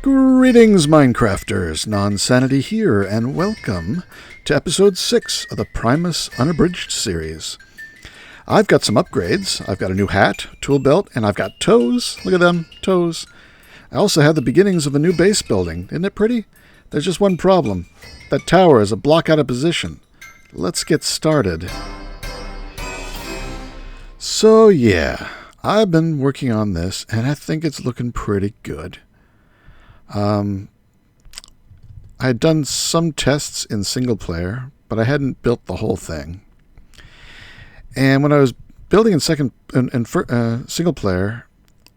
Greetings, Minecrafters! Nonsanity here, and welcome to episode 6 of the Primus Unabridged series. I've got some upgrades. I've got a new hat, tool belt, and I've got toes. Look at them, toes. I also have the beginnings of a new base building. Isn't it pretty? There's just one problem. That tower is a block out of position. Let's get started. So yeah, I've been working on this, and I think it's looking pretty good. I had done some tests in single player, but I hadn't built the whole thing. And when I was building in single player,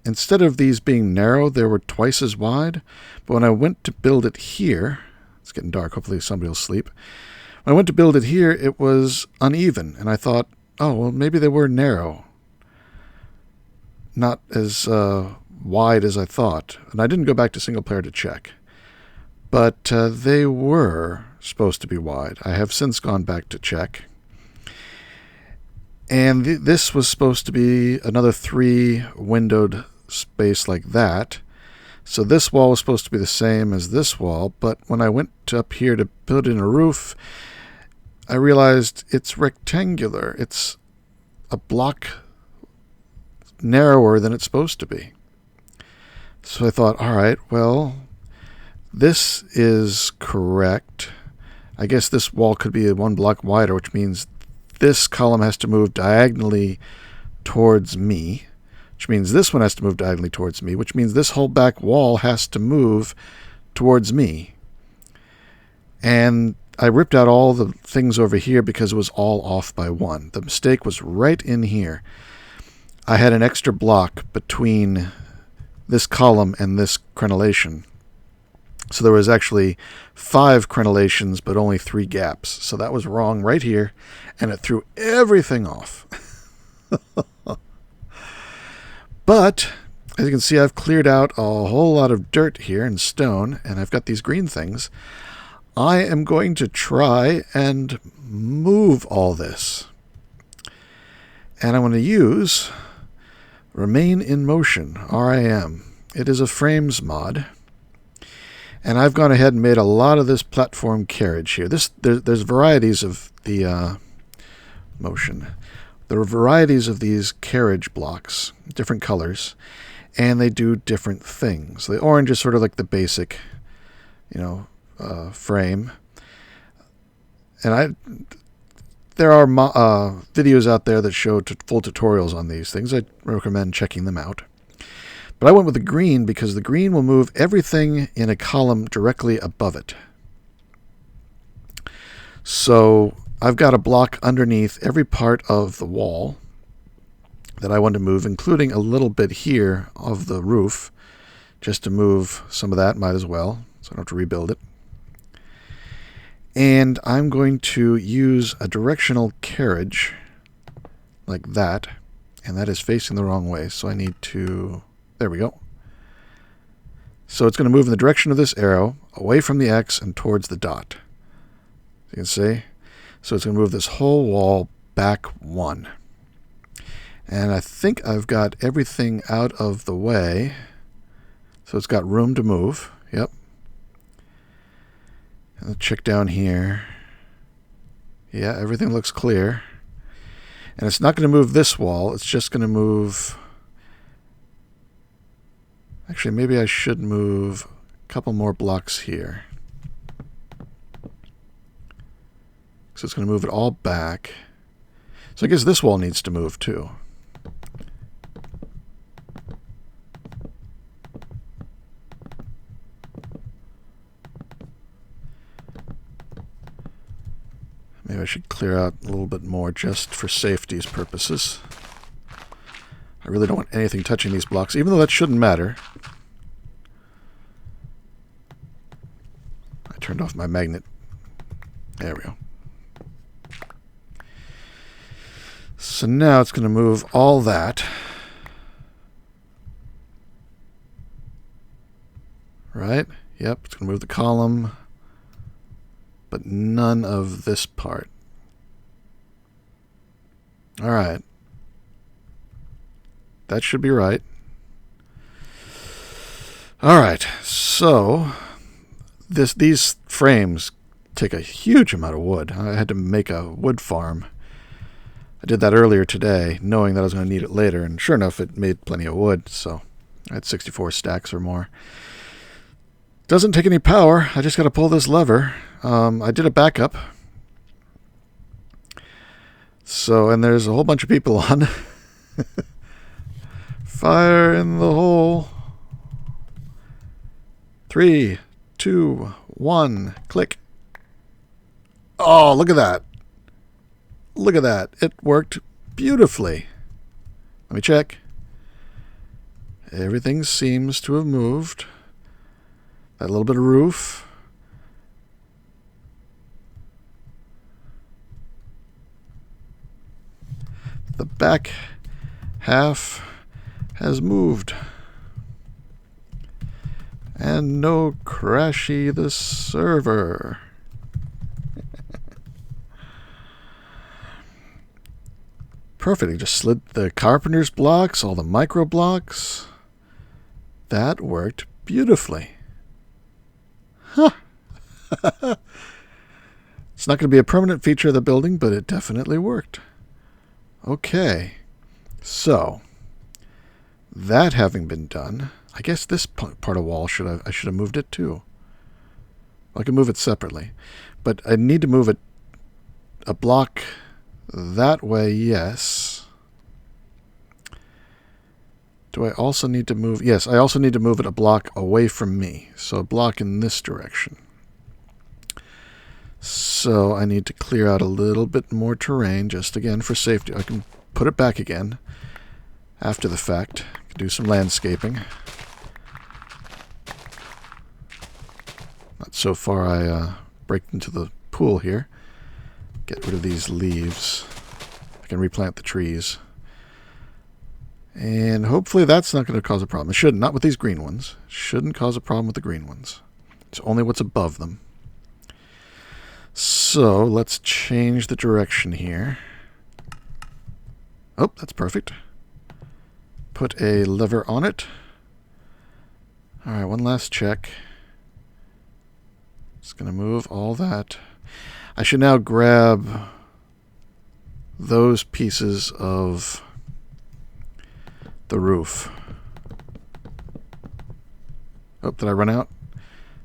instead of these being narrow, they were twice as wide. But when I went to build it here, it's getting dark, hopefully somebody will sleep. When I went to build it here, it was uneven. And I thought, oh, well, maybe they were narrow. Not as wide as I thought. And I didn't go back to single player to check. But they were supposed to be wide. I have since gone back to check. And this was supposed to be another 3 windowed space like that. So this wall was supposed to be the same as this wall. But when I went up here to build in a roof, I realized it's rectangular. It's a block narrower than it's supposed to be. So I thought, all right, well, this is correct. I guess this wall could be 1 block wider, which means this column has to move diagonally towards me, which means this one has to move diagonally towards me, which means this whole back wall has to move towards me. And I ripped out all the things over here because it was all off by 1. The mistake was right in here. I had an extra block between this column and this crenellation. So there was actually 5 crenellations, but only 3 gaps. So that was wrong right here, and it threw everything off. But, as you can see, I've cleared out a whole lot of dirt here and stone, and I've got these green things. I am going to try and move all this. And I'm going to use Remain in Motion, RAM. It is a frames mod. And I've gone ahead and made a lot of this platform carriage here. There's varieties of the motion. There are varieties of these carriage blocks, different colors, and they do different things. The orange is sort of like the basic, frame. And there are videos out there that show full tutorials on these things. I recommend checking them out. But I went with the green because the green will move everything in a column directly above it. So I've got a block underneath every part of the wall that I want to move, including a little bit here of the roof, just to move some of that, might as well, so I don't have to rebuild it. And I'm going to use a directional carriage like that, and that is facing the wrong way, so I need to... There we go. So it's going to move in the direction of this arrow, away from the X and towards the dot. You can see? So it's going to move this whole wall back 1. And I think I've got everything out of the way. So it's got room to move. Yep. And I'll check down here. Yeah, everything looks clear. And it's not going to move this wall. It's just going to move... Actually, maybe I should move a couple more blocks here. So it's going to move it all back. So I guess this wall needs to move too. Maybe I should clear out a little bit more just for safety's purposes. I really don't want anything touching these blocks, even though that shouldn't matter. I turned off my magnet. There we go. So now it's going to move all that. Right? Yep, it's going to move the column, but none of this part. All right. That should be right. All right, so these frames take a huge amount of wood. I had to make a wood farm. I did that earlier today, knowing that I was going to need it later, and sure enough, it made plenty of wood, so I had 64 stacks or more. Doesn't take any power. I just got to pull this lever. I did a backup. So, and there's a whole bunch of people on. Fire in the hole. 3, 2, 1, click. Oh, look at that. Look at that. It worked beautifully. Let me check. Everything seems to have moved. That little bit of roof. The back half has moved. And no crashy the server. Perfect. He just slid the carpenter's blocks, all the micro blocks. That worked beautifully. Huh. It's not going to be a permanent feature of the building, but it definitely worked. Okay. So, that having been done, I guess this part of wall I should have moved it too. I can move it separately, but I need to move it a block that way. Yes. Do I also need to move? Yes, I also need to move it a block away from me. So a block in this direction. So I need to clear out a little bit more terrain, just again for safety. I can put it back again after the fact. I can do some landscaping. Not so far I break into the pool here. Get rid of these leaves. I can replant the trees. And hopefully that's not going to cause a problem. It shouldn't, not with these green ones. Shouldn't cause a problem with the green ones. It's only what's above them. So let's change the direction here. Oh, that's perfect. Put a lever on it. All right, one last check. Just going to move all that. I should now grab those pieces of the roof. Oh, did I run out?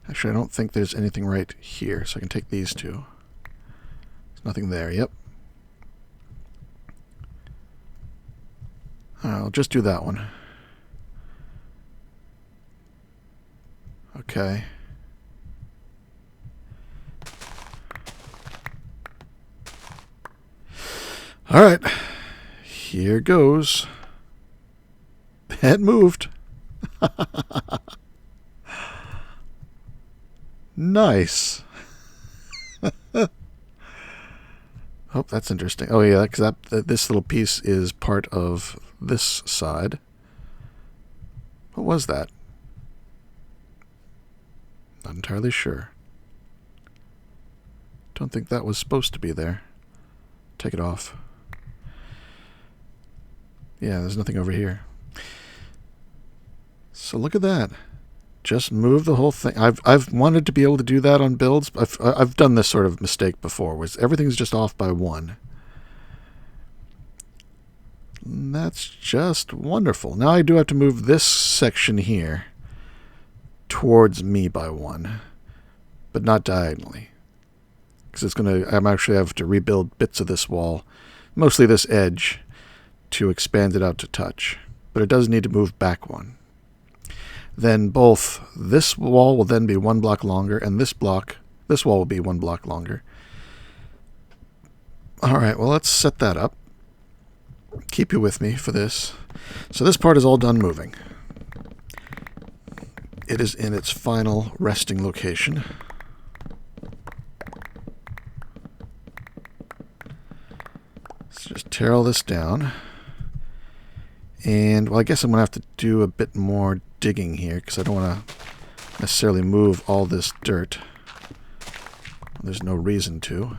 Actually, I don't think there's anything right here, so I can take these two. There's nothing there, yep. I'll just do that one. Okay. All right. Here goes. It moved. Nice. Oh, that's interesting. Oh, yeah, because this little piece is part of this side. What was that? Not entirely sure. Don't think that was supposed to be there. Take it off. Yeah, there's nothing over here. So look at that. Just move the whole thing. I've wanted to be able to do that on builds. I've done this sort of mistake before, where everything's just off by one. And that's just wonderful. Now I do have to move this section here towards me by one, but not diagonally, because I'm actually have to rebuild bits of this wall, mostly this edge, to expand it out to touch. But it does need to move back one. Then both this wall will then be 1 block longer, and this wall will be 1 block longer. All right, well, let's set that up. Keep you with me for this. So this part is all done moving. It is in its final resting location. Let's just tear all this down. And, well, I guess I'm going to have to do a bit more digging here, because I don't want to necessarily move all this dirt. There's no reason to.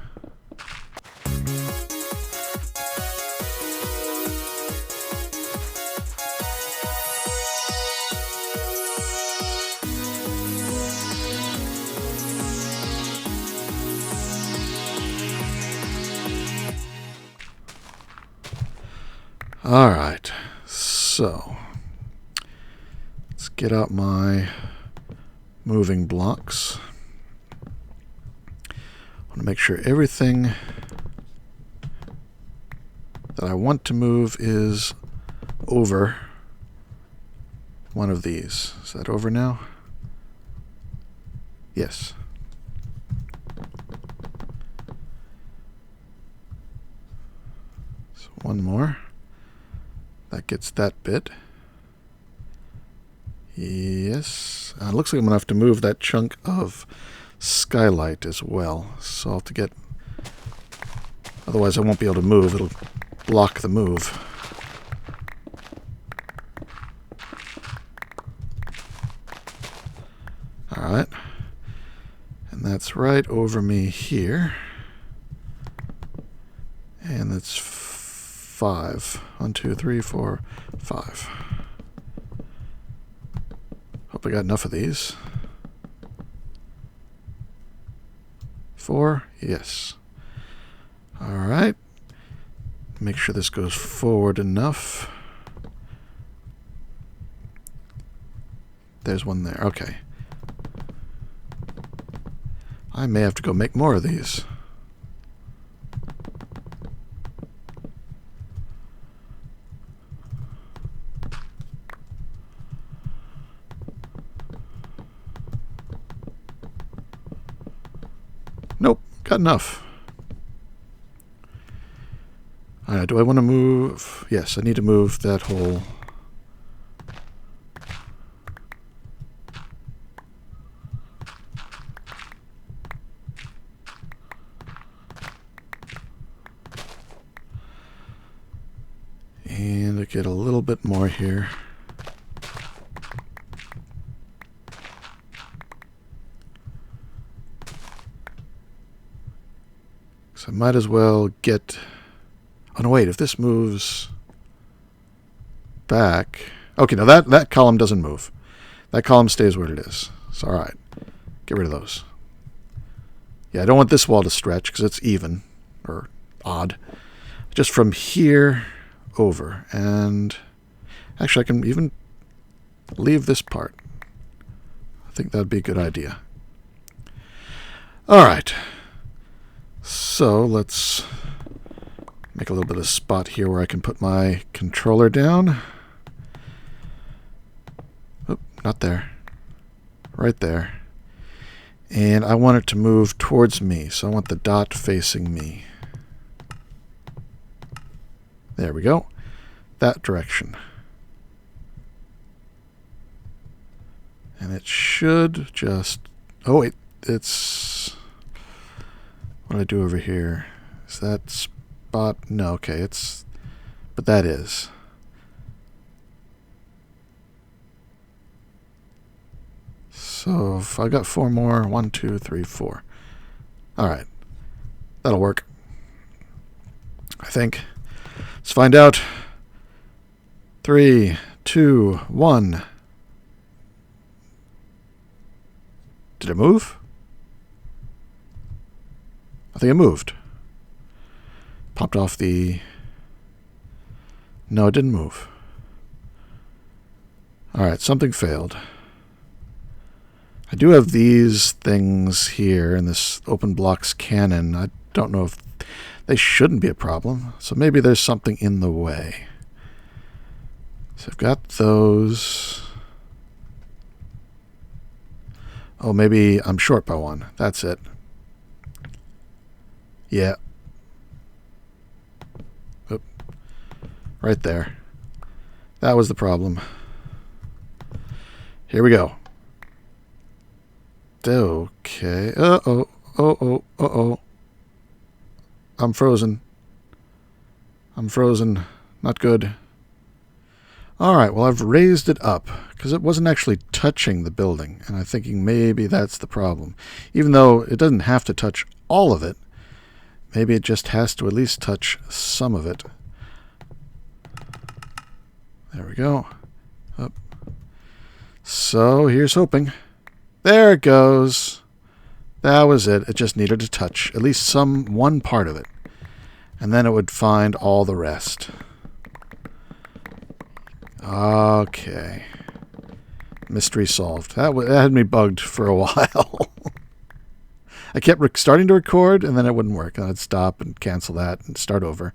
Alright, so let's get out my moving blocks. I want to make sure everything that I want to move is over one of these. Is that over now? Yes. So one more. That gets that bit. Yes. It looks like I'm going to have to move that chunk of skylight as well. So I'll have to get... Otherwise I won't be able to move. It'll block the move. Alright. And that's right over me here. And that's 5. 1, 2, 3, 4, 5. Hope I got enough of these. 4, yes. Alright. Make sure this goes forward enough. There's one there. Okay. I may have to go make more of these. Nope, got enough. Alright, do I want to move? Yes, I need to move that whole... And I get a little bit more here. So I might as well get... Oh, no, wait. If this moves back... Okay, now that column doesn't move. That column stays where it is. So, all right. Get rid of those. Yeah, I don't want this wall to stretch because it's even. Or odd. Just from here over. And actually, I can even leave this part. I think that would be a good idea. All right. So, let's... make a little bit of spot here where I can put my controller down. Oop, not there. Right there. And I want it to move towards me, so I want the dot facing me. There we go. That direction. And it should just... Oh, wait. It's... What do I do over here? Is that... spot? No, okay, it's... But that is. So, if I got 4 more, 1, 2, 3, 4. Alright. That'll work. I think. Let's find out. 3, 2, 1. Did it move? I think it moved. Popped off the... No, it didn't move. Alright, something failed. I do have these things here in this open blocks cannon. I don't know if... They shouldn't be a problem. So maybe there's something in the way. So I've got those. Oh, maybe I'm short by 1. That's it. Yeah. Oop. Right there. That was the problem. Here we go. Okay. Uh-oh. Uh-oh. Uh-oh. I'm frozen. I'm frozen. Not good. Alright, well, I've raised it up, because it wasn't actually touching the building, and I'm thinking maybe that's the problem. Even though it doesn't have to touch all of it, maybe it just has to at least touch some of it. There we go. Up. So, here's hoping. There it goes. That was it. It just needed to touch at least one part of it. And then it would find all the rest. Okay. Mystery solved. That had me bugged for a while. I kept starting to record, and then it wouldn't work. And I'd stop and cancel that and start over.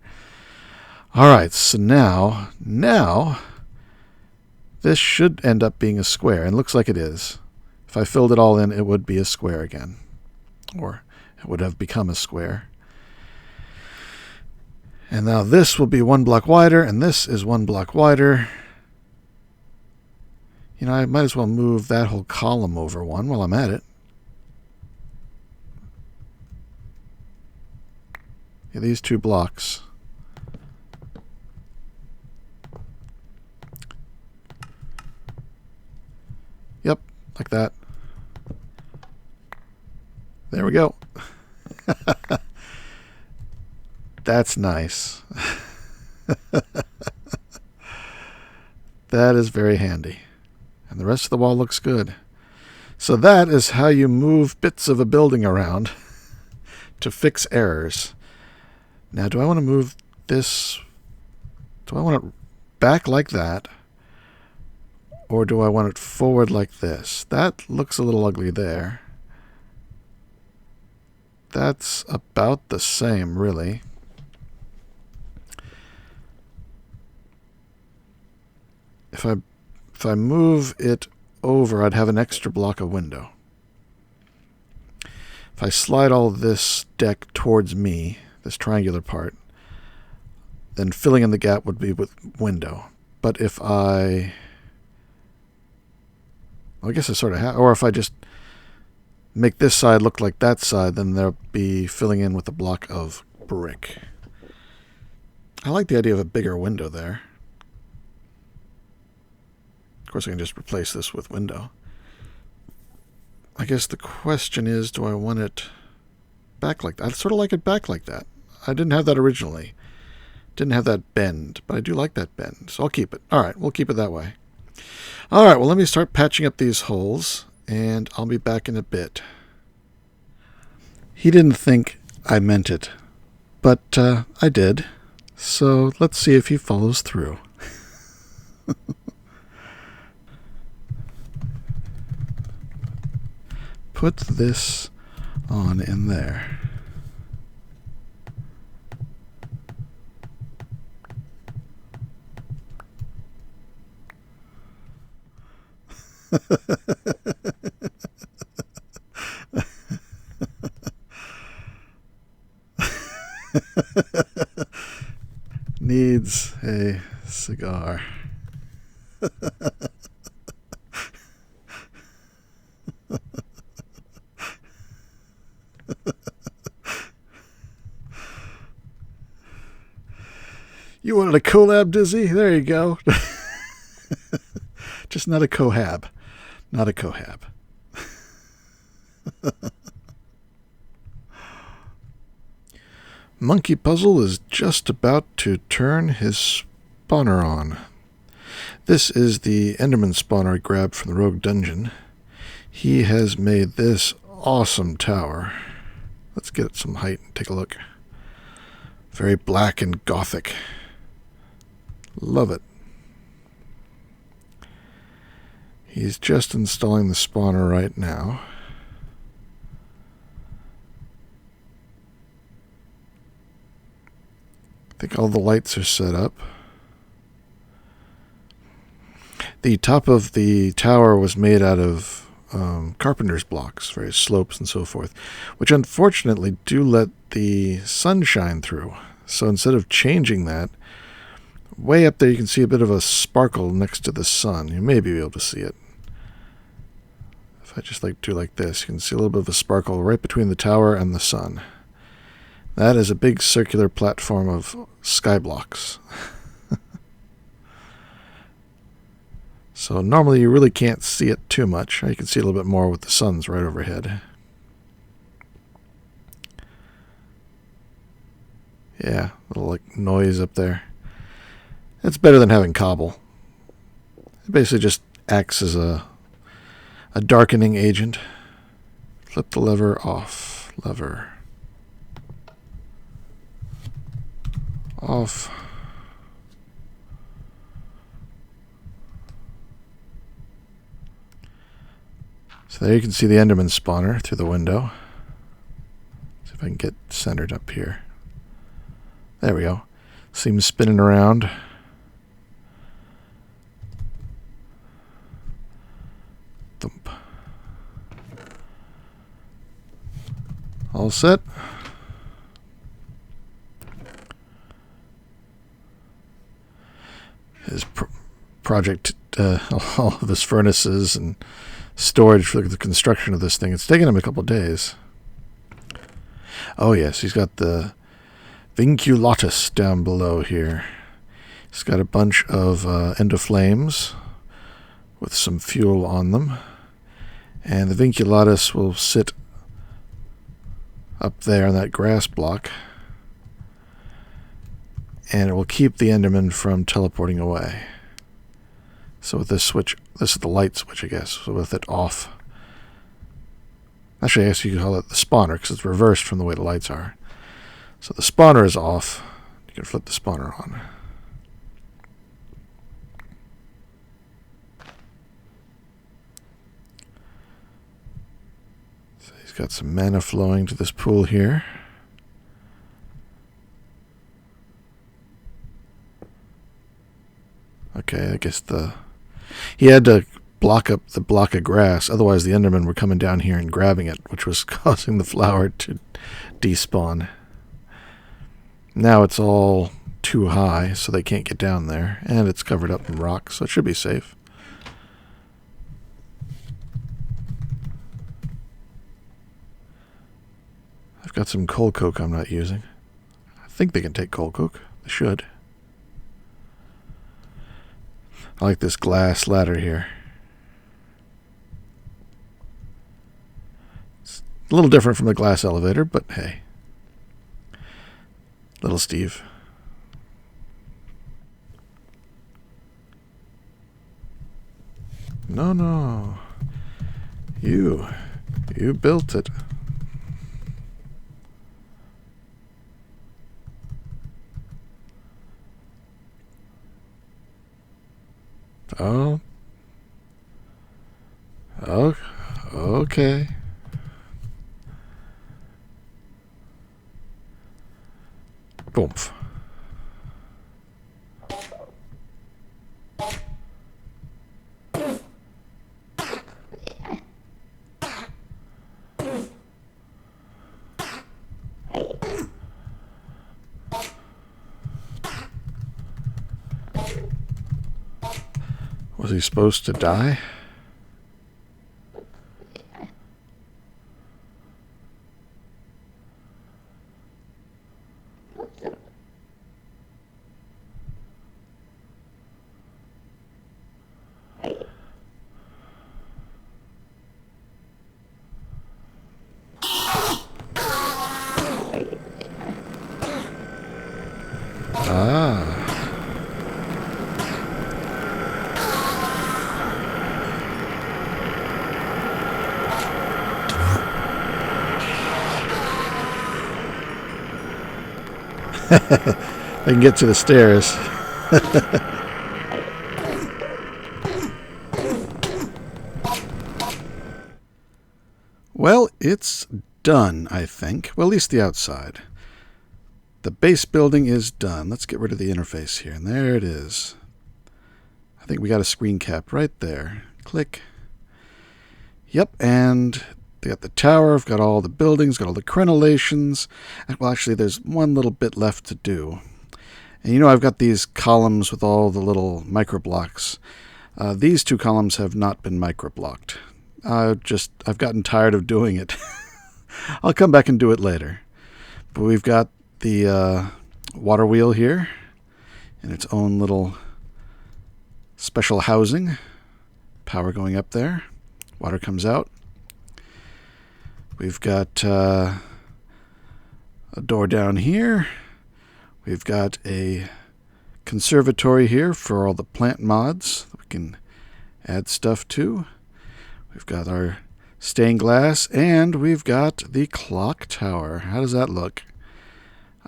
All right, so now, this should end up being a square, and looks like it is. If I filled it all in, it would be a square again. Or it would have become a square. And now this will be 1 block wider, and this is 1 block wider. You know, I might as well move that whole column over one while I'm at it. Yeah, these 2 blocks. Yep, like that. There we go. That's nice. That is very handy. And the rest of the wall looks good. So that is how you move bits of a building around to fix errors. Now, do I want to move this? Do I want it back like that? Or do I want it forward like this? That looks a little ugly there. That's about the same, really. If I move it over, I'd have an extra block of window. If I slide all this deck towards me, this triangular part, then filling in the gap would be with window. But if I guess I sort of have, or if I just make this side look like that side, then there'll be filling in with a block of brick. I like the idea of a bigger window there. Of course, I can just replace this with window. I guess the question is, do I want it back like that? I sort of like it back like that. I didn't have that originally. Didn't have that bend, but I do like that bend, so I'll keep it. All right, we'll keep it that way. All right, well, let me start patching up these holes, and I'll be back in a bit. He didn't think I meant it, but I did. So let's see if he follows through. Put this on in there. Needs a cigar. You wanted a collab, Dizzy? There you go. Just not a cohab. Not a cohab. Monkey Puzzle is just about to turn his spawner on. This is the Enderman spawner I grabbed from the Rogue Dungeon. He has made this awesome tower. Let's get some height and take a look. Very black and gothic. Love it. He's just installing the spawner right now. I think all the lights are set up. The top of the tower was made out of carpenter's blocks, various slopes and so forth, which unfortunately do let the sun shine through. So instead of changing that, way up there you can see a bit of a sparkle next to the sun. You may be able to see it. If I just do like this, you can see a little bit of a sparkle right between the tower and the sun. That is a big circular platform of sky blocks. So normally you really can't see it too much. You can see a little bit more with the sun's right overhead. Yeah, a little noise up there. It's better than having cobble. It basically just acts as a darkening agent. Flip the lever off. Lever. Off. So there you can see the Enderman spawner through the window. See if I can get centered up here. There we go. See him spinning around. Thump. All set. His project, all of his furnaces and storage for the construction of this thing. It's taken him a couple of days. Oh yes, he's got the vinculatus down below here. He's got a bunch of ender flames with some fuel on them. And the vinculatus will sit up there on that grass block. And it will keep the Enderman from teleporting away. So with this switch, this is the light switch, I guess. So with it off. Actually, I guess you could call it the spawner because it's reversed from the way the lights are. So the spawner is off. You can flip the spawner on. So he's got some mana flowing to this pool here. Okay, I guess he had to block up the block of grass, otherwise the Endermen were coming down here and grabbing it, which was causing the flower to despawn. Now it's all too high, so they can't get down there, and it's covered up in rocks, so it should be safe. I've got some coal coke I'm not using. I think they can take coal coke. They should. I like this glass ladder here. It's a little different from the glass elevator, but hey. Little Steve. No. You built it. Oh, okay. Boomf. Was he supposed to die? I can get to the stairs. Well, it's done, I think. Well, at least the outside. The base building is done. Let's get rid of the interface here. And there it is. I think we got a screen cap right there. Click. Yep, and they got the tower. I've got all the buildings, got all the crenellations. Well, actually, there's one little bit left to do. And you know, I've got these columns with all the little microblocks. These two columns have not been microblocked. I've gotten tired of doing it. I'll come back and do it later. But we've got the water wheel here in its own little special housing. Power going up there. Water comes out. We've got a door down here. We've got a conservatory here for all the plant mods that we can add stuff to. We've got our stained glass, and we've got the clock tower. How does that look?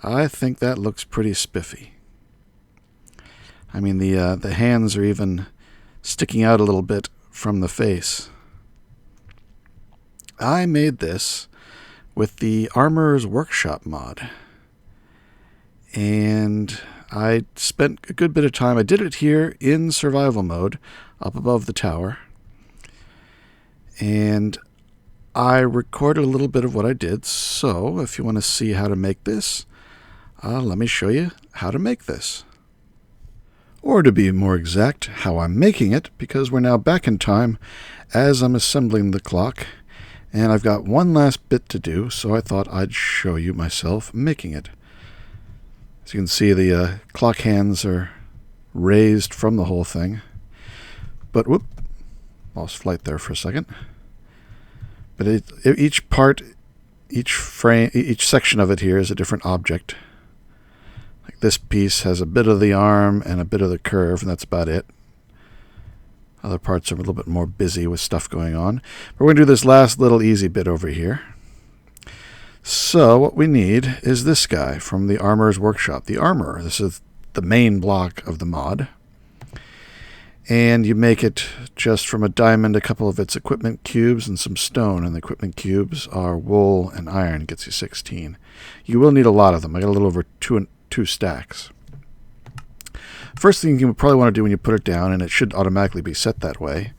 I think that looks pretty spiffy. I mean, the hands are even sticking out a little bit from the face. I made this with the Armorer's Workshop mod. And I spent a good bit of time. I did it here in survival mode, up above the tower. And I recorded a little bit of what I did. So if you want to see how to make this, let me show you how to make this. Or to be more exact, how I'm making it, because we're now back in time as I'm assembling the clock. And I've got one last bit to do, so I thought I'd show you myself making it. As you can see, the clock hands are raised from the whole thing. But, whoop, lost flight there for a second. But each part, each frame, each section of it here is a different object. Like this piece has a bit of the arm and a bit of the curve, and that's about it. Other parts are a little bit more busy with stuff going on. But we're going to do this last little easy bit over here. So what we need is this guy from the Armorer's Workshop. The Armorer. This is the main block of the mod. And you make it just from a diamond, a couple of its equipment cubes, and some stone. And the equipment cubes are wool and iron. It gets you 16. You will need a lot of them. I got a little over two stacks. First thing you probably want to do when you put it down, and it should automatically be set that way,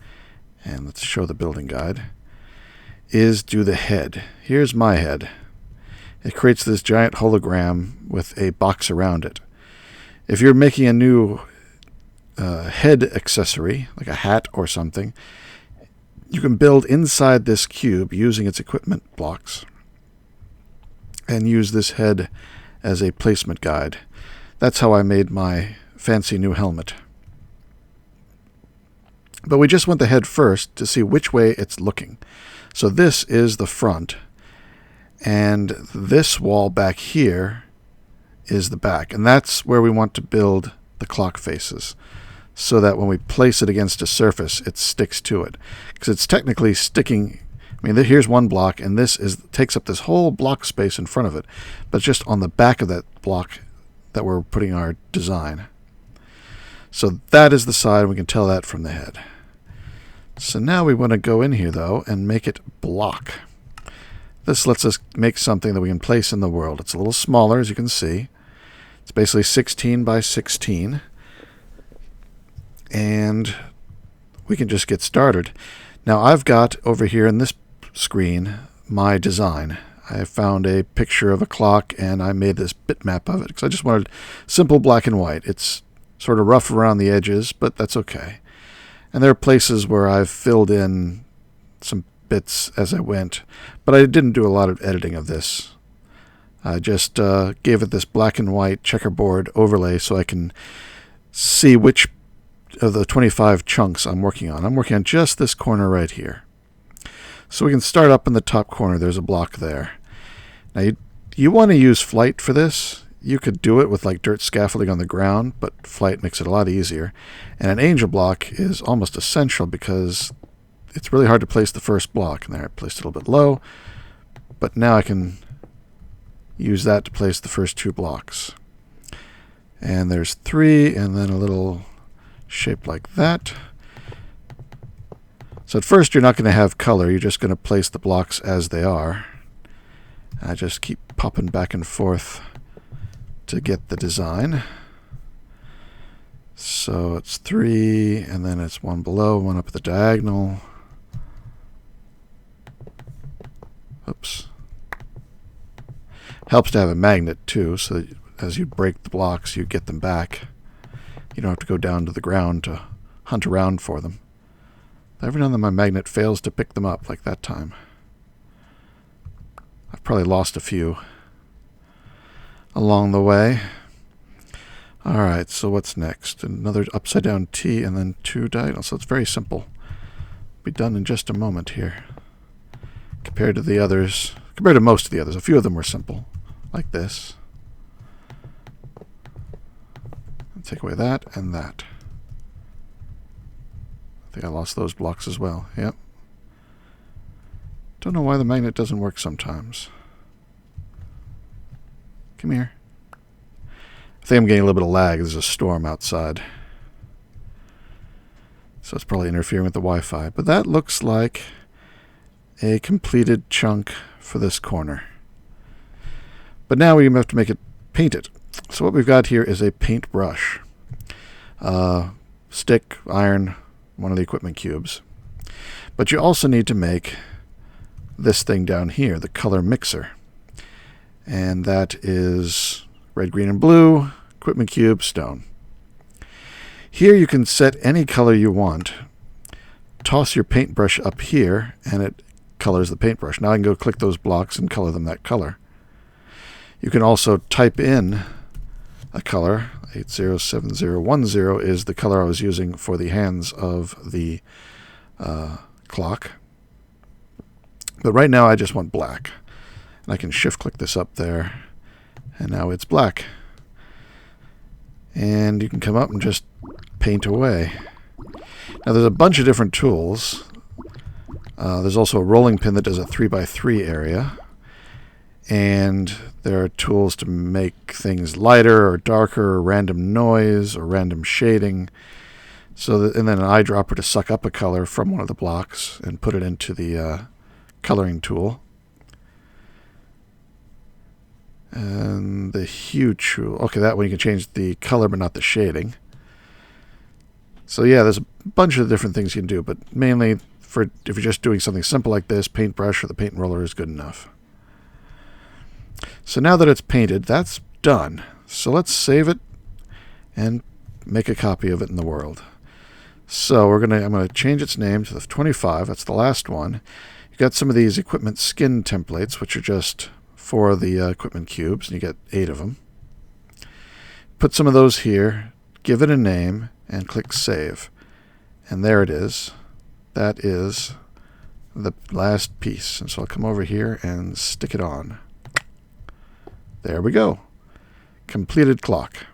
and let's show the building guide, is do the head. Here's my head. It creates this giant hologram with a box around it. If you're making a new head accessory, like a hat or something, you can build inside this cube using its equipment blocks and use this head as a placement guide. That's how I made my fancy new helmet. But we just want the head first to see which way it's looking. So this is the front, and this wall back here is the back. And that's where we want to build the clock faces, so that when we place it against a surface, it sticks to it. Because it's technically sticking. I mean, here's one block, and this takes up this whole block space in front of it. But just on the back of that block that we're putting our design. So that is the side. We can tell that from the head. So now we want to go in here, though, and make it block. This lets us make something that we can place in the world. It's a little smaller, as you can see. It's basically 16 by 16. And we can just get started. Now, I've got over here in this screen my design. I found a picture of a clock, and I made this bitmap of it because I just wanted simple black and white. It's sort of rough around the edges, but that's okay. And there are places where I've filled in some bits as I went, but I didn't do a lot of editing of this. I just gave it this black and white checkerboard overlay so I can see which of the 25 chunks I'm working on. I'm working on just this corner right here. So we can start up in the top corner. There's a block there. Now you want to use flight for this. You could do it with like dirt scaffolding on the ground, but flight makes it a lot easier. And an angel block is almost essential because it's really hard to place the first block. And there, I placed it a little bit low, but now I can use that to place the first two blocks. And there's 3, and then a little shape like that. So at first you're not going to have color. You're just going to place the blocks as they are. I just keep popping back and forth to get the design. So it's 3, and then it's 1 below, 1 up at the diagonal. Oops. Helps to have a magnet too, so that as you break the blocks, you get them back. You don't have to go down to the ground to hunt around for them. Every now and then my magnet fails to pick them up, like that time. I've probably lost a few along the way. Alright, so what's next? Another upside down T and then 2 diagonals. So it's very simple. Be done in just a moment here. Compared to the others, compared to most of the others, a few of them were simple, like this. Take away that and that. I think I lost those blocks as well. Yep. Don't know why the magnet doesn't work sometimes. Come here. I think I'm getting a little bit of lag. There's a storm outside. So it's probably interfering with the Wi-Fi. But that looks like a completed chunk for this corner. But now we have to make it painted. So what we've got here is a paintbrush. Stick, iron, one of the equipment cubes. But you also need to make this thing down here, the color mixer. And that is red, green, and blue, equipment cube, stone. Here you can set any color you want. Toss your paintbrush up here, and it colors the paintbrush. Now I can go click those blocks and color them that color. You can also type in a color. 807010 is the color I was using for the hands of the clock. But right now I just want black. And I can shift click this up there, and now it's black. And you can come up and just paint away. Now there's a bunch of different tools. There's also a rolling pin that does a 3x3 area. And there are tools to make things lighter or darker, or random noise, or random shading. And then an eyedropper to suck up a color from one of the blocks and put it into the coloring tool. And the hue tool. Okay, that one you can change the color but not the shading. So yeah, there's a bunch of different things you can do, but mainly if you're just doing something simple like this, paintbrush or the paint roller is good enough. So now that it's painted, that's done. So let's save it and make a copy of it in the world. So I'm gonna change its name to the 25. That's the last one. You got some of these equipment skin templates, which are just for the equipment cubes, and you get 8 of them. Put some of those here, give it a name, and click Save. And there it is. That is the last piece. And so I'll come over here and stick it on. There we go. Completed clock.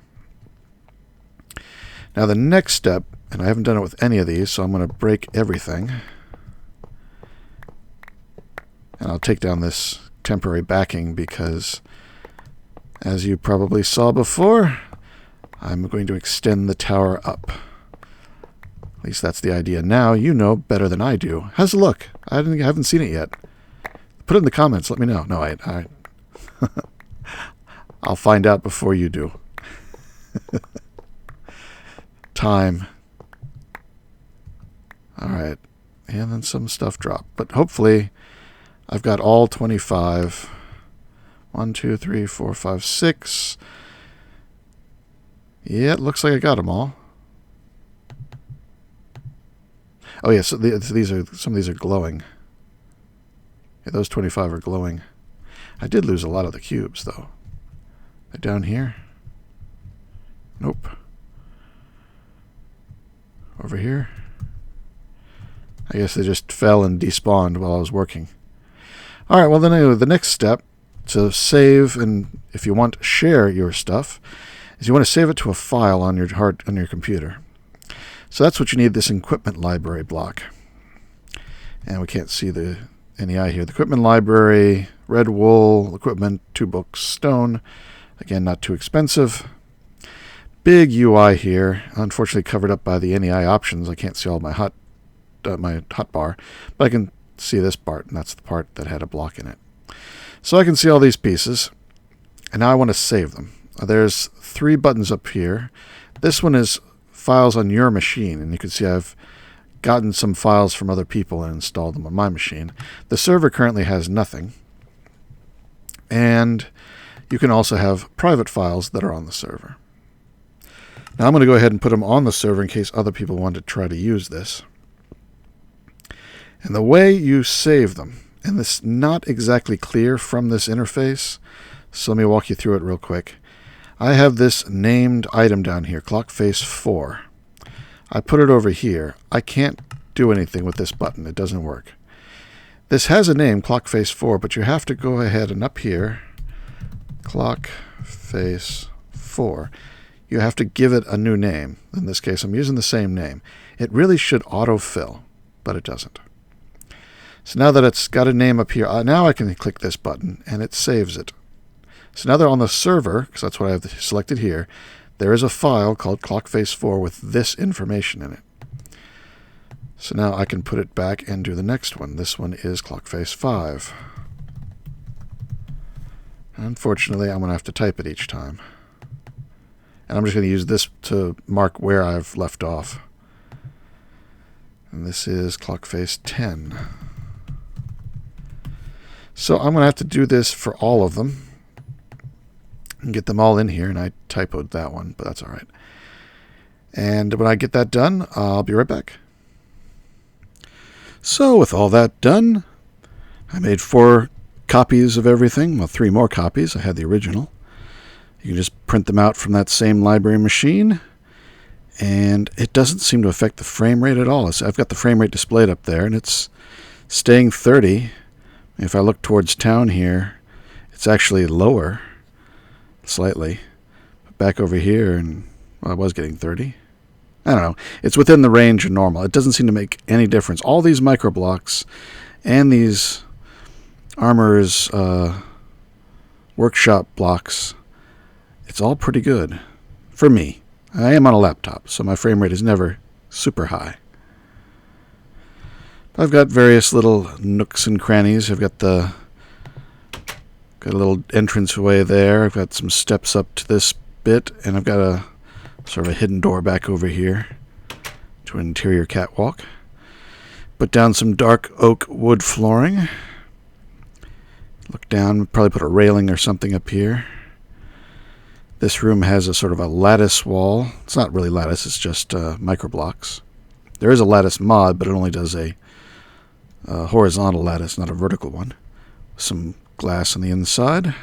Now the next step, and I haven't done it with any of these, so I'm going to break everything. And I'll take down this temporary backing because, as you probably saw before, I'm going to extend the tower up. At least that's the idea. Now you know better than I do. How's it look? I haven't seen it yet. Put it in the comments. Let me know. No, I I'll find out before you do. Time. All right. And then some stuff dropped. But hopefully I've got all 25. 1, 2, 3, 4, 5, 6. Yeah, it looks like I got them all. Oh yeah, so some of these are glowing. Yeah, those 25 are glowing. I did lose a lot of the cubes though. They're down here. Nope. Over here. I guess they just fell and despawned while I was working. All right, well then anyway, the next step to save, and if you want to share your stuff, is you want to save it to a file on your computer. So that's what you need, this equipment library block. And we can't see the NEI here. The equipment library, red wool, equipment, 2 books, stone. Again, not too expensive. Big UI here, unfortunately covered up by the NEI options. I can't see all my hotbar, but I can see this part, and that's the part that had a block in it. So I can see all these pieces, and now I want to save them. There's 3 buttons up here. This one is files on your machine, and you can see I've gotten some files from other people and installed them on my machine. The server currently has nothing, and you can also have private files that are on the server. Now I'm going to go ahead and put them on the server in case other people want to try to use this. And the way you save them, and this is not exactly clear from this interface, so let me walk you through it real quick. I have this named item down here, clock face 4. I put it over here. I can't do anything with this button. It doesn't work. This has a name, clock face 4, but you have to go ahead and up here, clock face 4. You have to give it a new name. In this case, I'm using the same name. It really should autofill, but it doesn't. So now that it's got a name up here, now I can click this button, and it saves it. So now they're on the server, because that's what I have selected here. There is a file called clockface4 with this information in it. So now I can put it back and do the next one. This one is clock face 5. Unfortunately, I'm going to have to type it each time. And I'm just going to use this to mark where I've left off. And this is clock face 10. So I'm going to have to do this for all of them and get them all in here. And I typoed that one, but that's all right. And when I get that done, I'll be right back. So with all that done, I made 4 copies of everything. Well, 3 more copies. I had the original. You can just print them out from that same library machine. And it doesn't seem to affect the frame rate at all. So I've got the frame rate displayed up there, and it's staying 30. If I look towards town here, it's actually lower, slightly. But back over here, and well, I was getting 30. I don't know. It's within the range of normal. It doesn't seem to make any difference. All these microblocks and these Armor's workshop blocks, it's all pretty good for me. I am on a laptop, so my frame rate is never super high. I've got various little nooks and crannies. I've got a little entranceway there. I've got some steps up to this bit, and I've got a sort of a hidden door back over here to an interior catwalk. Put down some dark oak wood flooring. Look down, probably put a railing or something up here. This room has a sort of a lattice wall. It's not really lattice, it's just microblocks. There is a lattice mod, but it only does a horizontal lattice, not a vertical one. Some glass on the inside.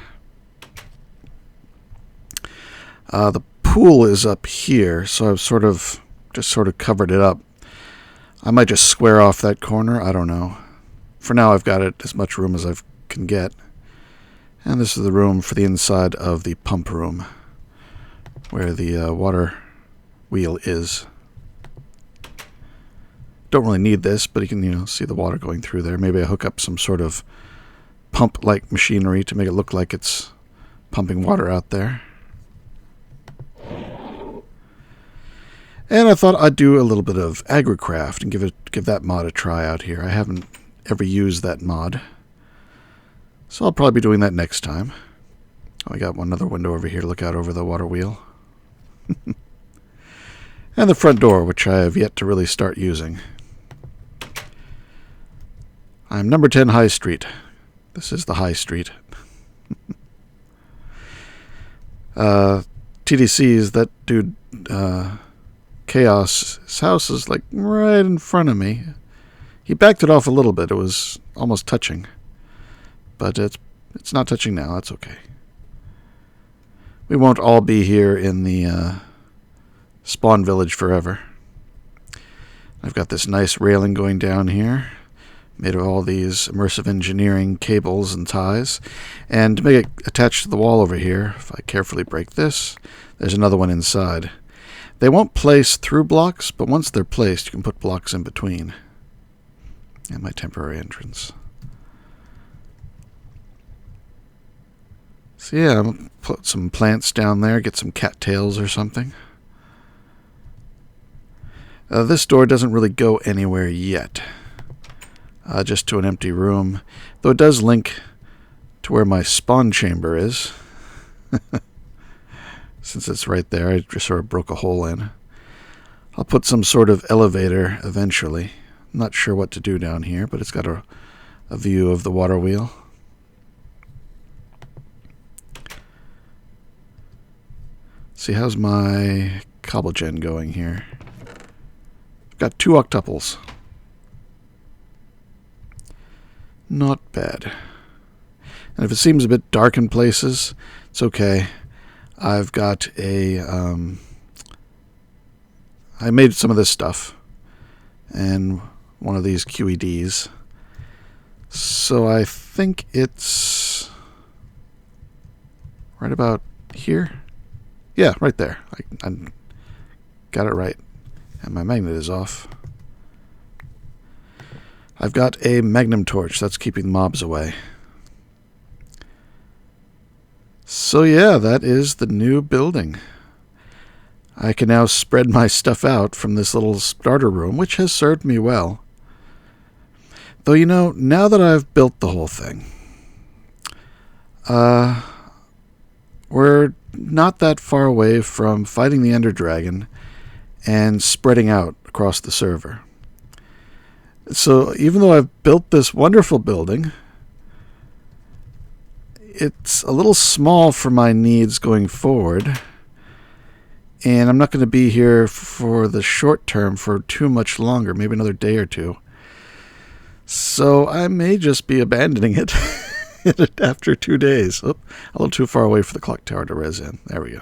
The pool is up here, so I've sort of covered it up. I might just square off that corner, I don't know. For now I've got it as much room as I can get. And this is the room for the inside of the pump room, where the water wheel is. Don't really need this, but you can, see the water going through there. Maybe I hook up some sort of pump-like machinery to make it look like it's pumping water out there. And I thought I'd do a little bit of agricraft and give that mod a try out here. I haven't ever used that mod, so I'll probably be doing that next time. Oh, I got one other window over here to look out over the water wheel. And the front door, which I have yet to really start using. I'm number 10 High Street. This is the High Street. TDC's, that dude, Chaos, his house is like right in front of me. He backed it off a little bit. It was almost touching. But it's not touching now. That's okay. We won't all be here in the spawn village forever. I've got this nice railing going down here, made of all these immersive engineering cables and ties. And to make it attached to the wall over here, if I carefully break this, there's another one inside. They won't place through blocks, but once they're placed, you can put blocks in between. And my temporary entrance. So yeah, I'm going to put some plants down there, get some cattails or something. This door doesn't really go anywhere yet. Just to an empty room. Though it does link to where my spawn chamber is. Since it's right there, I just sort of broke a hole in. I'll put some sort of elevator eventually. I'm not sure what to do down here, but it's got a view of the water wheel. See, how's my cobblegen going here? I've got 2 octuples. Not bad. And if it seems a bit dark in places, it's okay. I've got I made some of this stuff and one of these QEDs. So I think it's right about here. Yeah, right there. I got it right. And my magnet is off. I've got a magnum torch that's keeping mobs away. So yeah, that is the new building. I can now spread my stuff out from this little starter room, which has served me well. Though, you know, now that I've built the whole thing, we're not that far away from fighting the Ender Dragon and spreading out across the server. So even though I've built this wonderful building, it's a little small for my needs going forward, and I'm not going to be here for the short term for too much longer, maybe another day or two. So I may just be abandoning it after 2 days. Oh, a little too far away for the clock tower to res in. There we go.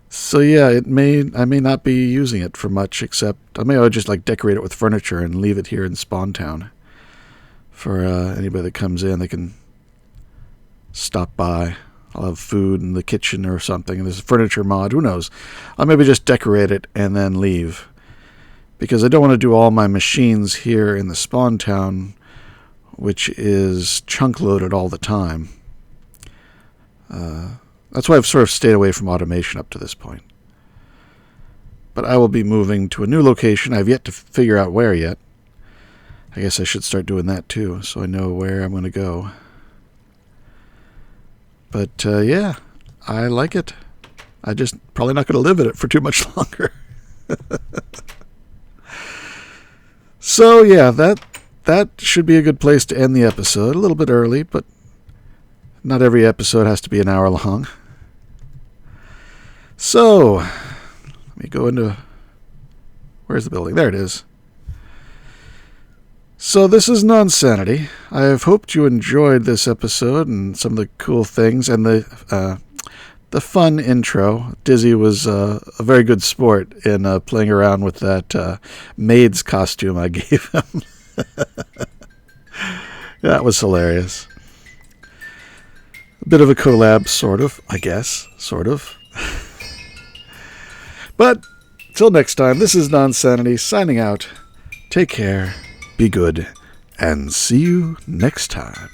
So yeah, I may not be using it for much, except I may just like decorate it with furniture and leave it here in Spawn Town. For anybody that comes in, they can stop by. I'll have food in the kitchen or something, and there's a furniture mod, who knows. I'll maybe just decorate it and then leave. Because I don't want to do all my machines here in the Spawn Town, which is chunk loaded all the time. That's why I've sort of stayed away from automation up to this point. But I will be moving to a new location. I've yet to figure out where yet. I guess I should start doing that too, so I know where I'm going to go. But yeah, I like it. I just probably not going to live in it for too much longer. So yeah, that should be a good place to end the episode. A little bit early, but not every episode has to be an hour long. So, let me go into... Where's the building? There it is. So this is Nonsanity. I have hoped you enjoyed this episode and some of the cool things and the fun intro. Dizzy was a very good sport in playing around with that maid's costume I gave him. That was hilarious. A bit of a collab, sort of, I guess. Sort of. But, till next time, this is Nonsanity signing out. Take care, be good, and see you next time.